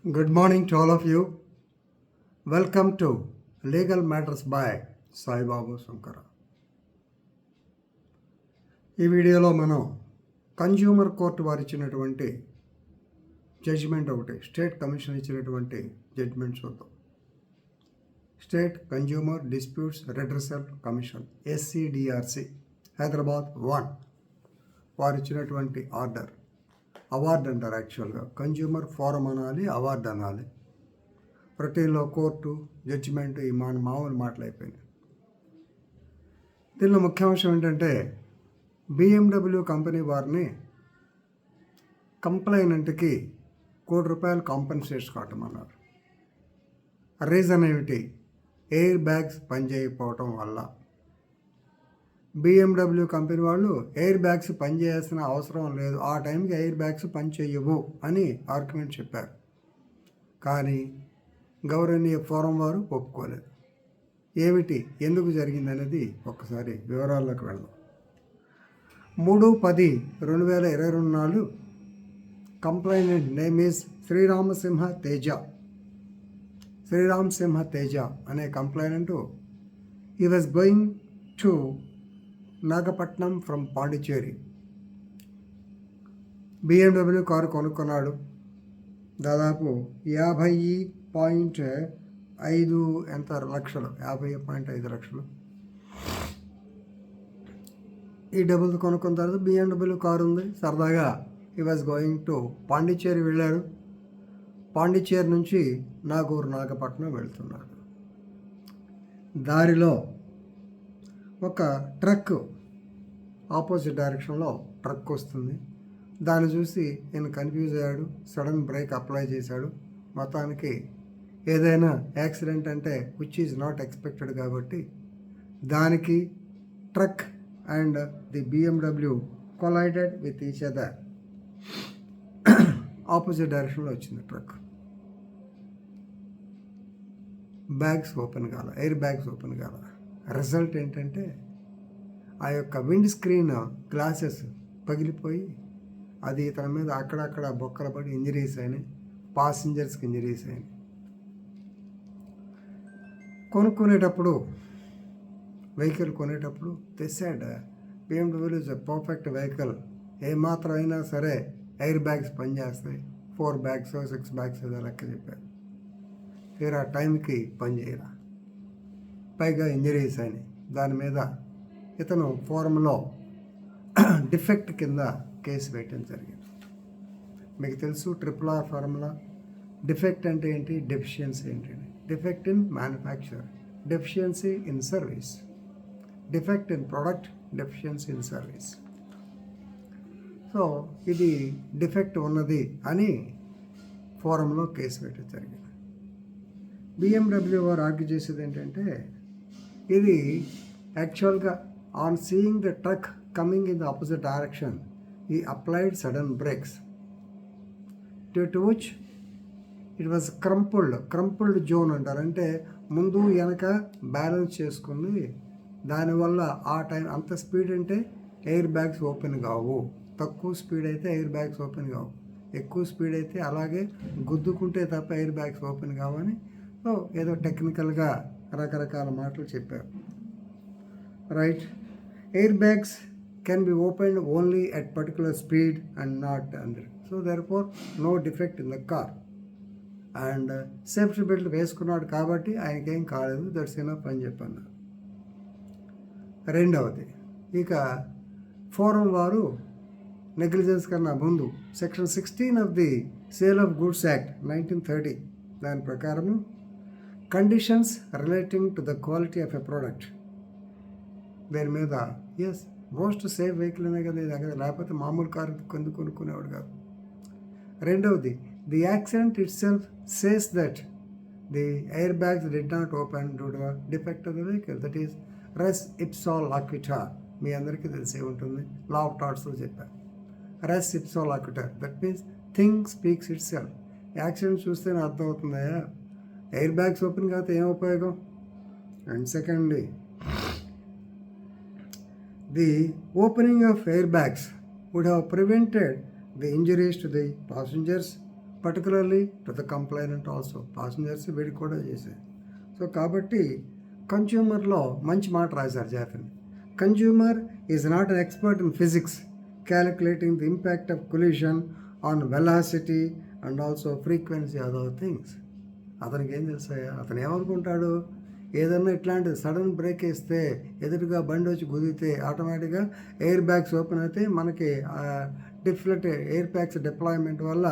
Good morning to all of you. Welcome to Legal Matters by Sai Babu Sankara. ఈ వీడియోలో మనం consumer court వారు ఇచ్చినటువంటి judgement ఒకటి, స్టేట్ కమిషన్ ఇచ్చినటువంటి జడ్జిమెంట్ చూద్దాం. State consumer disputes redressal commission SCDRC Hyderabad 1 వారు ఇచ్చినటువంటి ఆర్డర్, అవార్డు అంటారు యాక్చువల్గా. కన్జ్యూమర్ ఫోరం అనాలి, అవార్డు అనాలి. ప్రతిలో కోర్టు జడ్జిమెంట్ ఈ మామూలు మాటలు అయిపోయినాయి. దీనిలో ముఖ్యాంశం ఏంటంటే BMW కంపెనీ వారిని కంప్లైనెంట్కి ₹1,00,00,000 కాంపెన్సేషన్ కట్టమన్నారు. రీజన్ ఏమిటి? ఎయిర్ బ్యాగ్స్ పనిచేయకపోవటం వల్ల. BMW కంపెనీ వాళ్ళు ఎయిర్ బ్యాగ్స్ పనిచేయాల్సిన అవసరం లేదు, ఆ టైంకి ఎయిర్ బ్యాగ్స్ పనిచేయవు అని ఆర్గ్యుమెంట్ చెప్పారు. కానీ గౌరవనీయ ఫోరం వారు ఒప్పుకోలేదు. ఏమిటి, ఎందుకు జరిగింది అనేది ఒక్కసారి వివరాల్లోకి వెళ్దాం. 3/10/2022 నాడు కంప్లైనెంట్ నేమ్ ఈజ్ శ్రీరామ్ సింహ తేజ అనే complainant he was going to Nagapattinam from Pondicherry. BMW car కొనుక్కున్నాడు. దాదాపు 50.5 లక్షలు. ఈ డబ్బులు కొనుక్కున్న తర్వాత BMW కారు ఉంది. సరదాగా he was going to Pondicherry వెళ్ళాడు. పాండిచేరి నుంచి నాగపట్నం వెళ్తున్నాడు. దారిలో ఒక ట్రక్ ఆపోజిట్ డైరెక్షన్లో ట్రక్ వస్తుంది. దాన్ని చూసి నేను కన్ఫ్యూజ్ అయ్యాడు. సడన్ బ్రేక్ అప్లై చేశాడు. మొత్తానికి ఏదైనా యాక్సిడెంట్ అంటే విచ్ ఈజ్ నాట్ ఎక్స్పెక్టెడ్ కాబట్టి దానికి truck and the BMW collided with each other. Opposite డైరెక్షన్లో వచ్చింది ట్రక్. ఎయిర్ బ్యాగ్స్ ఓపెన్ కాల. రిజల్ట్ ఏంటంటే ఆ యొక్క విండ్ స్క్రీన్ గ్లాసెస్ పగిలిపోయి అది తన మీద అక్కడక్కడ బొక్కలు పడి ఇంజరీస్ అయినాయి. పాసింజర్స్కి ఇంజరీస్ అయినాయి. వెహికల్ కొనేటప్పుడు తెసాడ్ BMW is a perfect vehicle, ఏమాత్రం అయినా సరే ఎయిర్ బ్యాగ్స్ పనిచేస్తాయి, 4 బ్యాగ్స్ 6 బ్యాగ్స్ ఏదో లెక్క చెప్పారు. తీరా టైంకి పనిచేయరా, పైగా ఇంజరీస్ అయినాయి. దాని మీద ఇతను ఫోరంలో డిఫెక్ట్ కింద కేసు వేయటం జరిగింది. మీకు తెలుసు RRR ఫార్ములా. డిఫెక్ట్ అంటే ఏంటి, డెఫిషియన్సీ ఏంటి. Defect in manufacture, deficiency in service. Defect in product, deficiency in service. So ఇది డిఫెక్ట్ ఉన్నది అని ఫోరంలో కేసు వేయటం జరిగింది. BMW వారు ఆర్గ్యూ చేసేది ఏంటంటే ఇది యాక్చువల్గా on seeing the truck coming in the opposite direction he applied sudden brakes, due to which it was crumpled zone అంటారు. అంటే ముందు వెనక బ్యాలెన్స్ చేసుకుంది. దానివల్ల ఆ టైం అంత స్పీడ్ అంటే ఎయిర్ బ్యాగ్స్ ఓపెన్ కావు. తక్కువ స్పీడ్ అయితే ఎయిర్ బ్యాగ్స్ ఓపెన్ కావు. ఎక్కువ స్పీడ్ అయితే అలాగే గుద్దుకుంటే తప్ప ఎయిర్ బ్యాగ్స్ ఓపెన్ కావని ఏదో టెక్నికల్గా రకరకాల మాటలు చెప్పారు. Right. Air bags can be opened only at particular speed and not under. So therefore no defect in the car. And safety belt వేసుకున్నాడు కాబట్టి ఆయనకేం కాలేదు, దట్స్ ఎనఫ్ అని చెప్పాను. రెండవది, ఇక ఫోరం వారు నెగ్లిజెన్స్ కన్నా ముందు section 16 of the sale of goods act 1930 దాని ప్రకారము conditions relating to the quality of a product, దీని మీద మోస్ట్ సేఫ్ వెహికల్ అనే కదా ఇది, లేకపోతే మామూలు కారు కొనుక్కునేవాడు కాదు. రెండవది, the accident itself says that the air bags did not open due to defect of the vehicle. That is res ipsa loquitur. మీ అందరికీ తెలిసే ఉంటుంది, లా ఆఫ్ టార్ట్స్లో చెప్పారు. Res ipsa loquitur, that means thing speaks itself. Accident చూస్తేనే అర్థమవుతుందా air bags open కాకపోతే ఏం ఉపయోగం. And secondly, the opening of airbags would have prevented the injuries to the passengers particularly to the complainant also, passengers వీడికి కూడా చేశారు. So కాబట్టి కన్జ్యూమర్లో మంచి మాట రాశారు జాతని. Consumer is not an expert in physics calculating the impact of collision on velocity and also frequency other things. అతనికి ఏం తెలుసాయా? అతను ఏమనుకుంటాడు, ఏదన్నా ఇట్లాంటి సడన్ బ్రేక్ వేస్తే ఎదురుగా బండి వచ్చి గుదితే ఆటోమేటిక్గా ఎయిర్ బ్యాగ్స్ ఓపెన్ అయితే మనకి డిఫ్లెక్ట్ ఎయిర్ బ్యాగ్స్ డిప్లాయ్మెంట్ వల్ల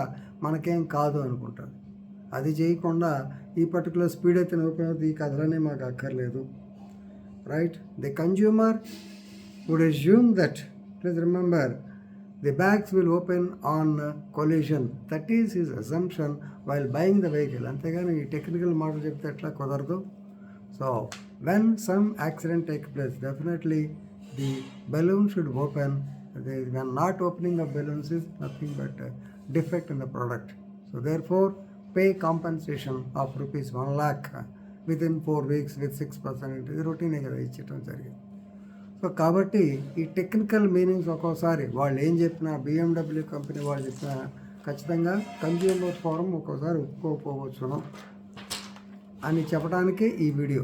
మనకేం కాదు అనుకుంటాడు. అది చేయకుండా ఈ పర్టికులర్ స్పీడ్ అయితే ఓపెన్ అవుతుంది, ఈ కథలనే మాకు అక్కర్లేదు. Right? The consumer would assume that, please remember, the bags will open on collision. That is his assumption while buying the vehicle. అంతేగాని ఈ టెక్నికల్ మోడల్ చెప్తే ఎట్లా కుదరదు. So when some accident takes place, definitely the balloon should open. When not opening of balloons is nothing but a defect in the product. So therefore pay compensation of rupees 1 lakh within 4 weeks with 6%. ఇది రొటీనే కదా ఇచ్చటం జరిగింది. So కాబట్టి ఈ technical meanings ఒక్కోసారి వాళ్ళు ఏం చెప్పినా, BMW company వాళ్ళు చెప్పినా ఖచ్చితంగా కన్జ్యూమర్ ఫోరం ఒక్కోసారి ఒప్పుకోకపోవచ్చును అని చెప్పడానికి ఈ వీడియో.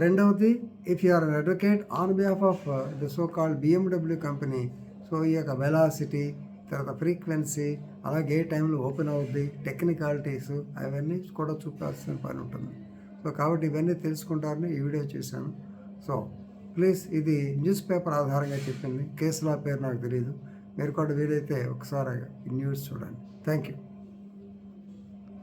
రెండవది, if you are an advocate on behalf of the so called BMW company, so ఈ యొక్క వెలాసిటీ, తర్వాత ఫ్రీక్వెన్సీ, అలాగే ఏ టైంలో ఓపెన్ అవుద్ది, టెక్నికాలిటీస్ అవన్నీ కూడా చూపాల్సిన పని ఉంటుంది. సో కాబట్టి ఇవన్నీ తెలుసుకుంటారని ఈ వీడియో చేశాను. సో ప్లీజ్, ఇది న్యూస్ పేపర్ ఆధారంగా చెప్పింది, కేసుల పేరు నాకు తెలియదు. మీరు కూడా వీలైతే ఒకసారి ఈ న్యూస్ చూడండి. Thank you.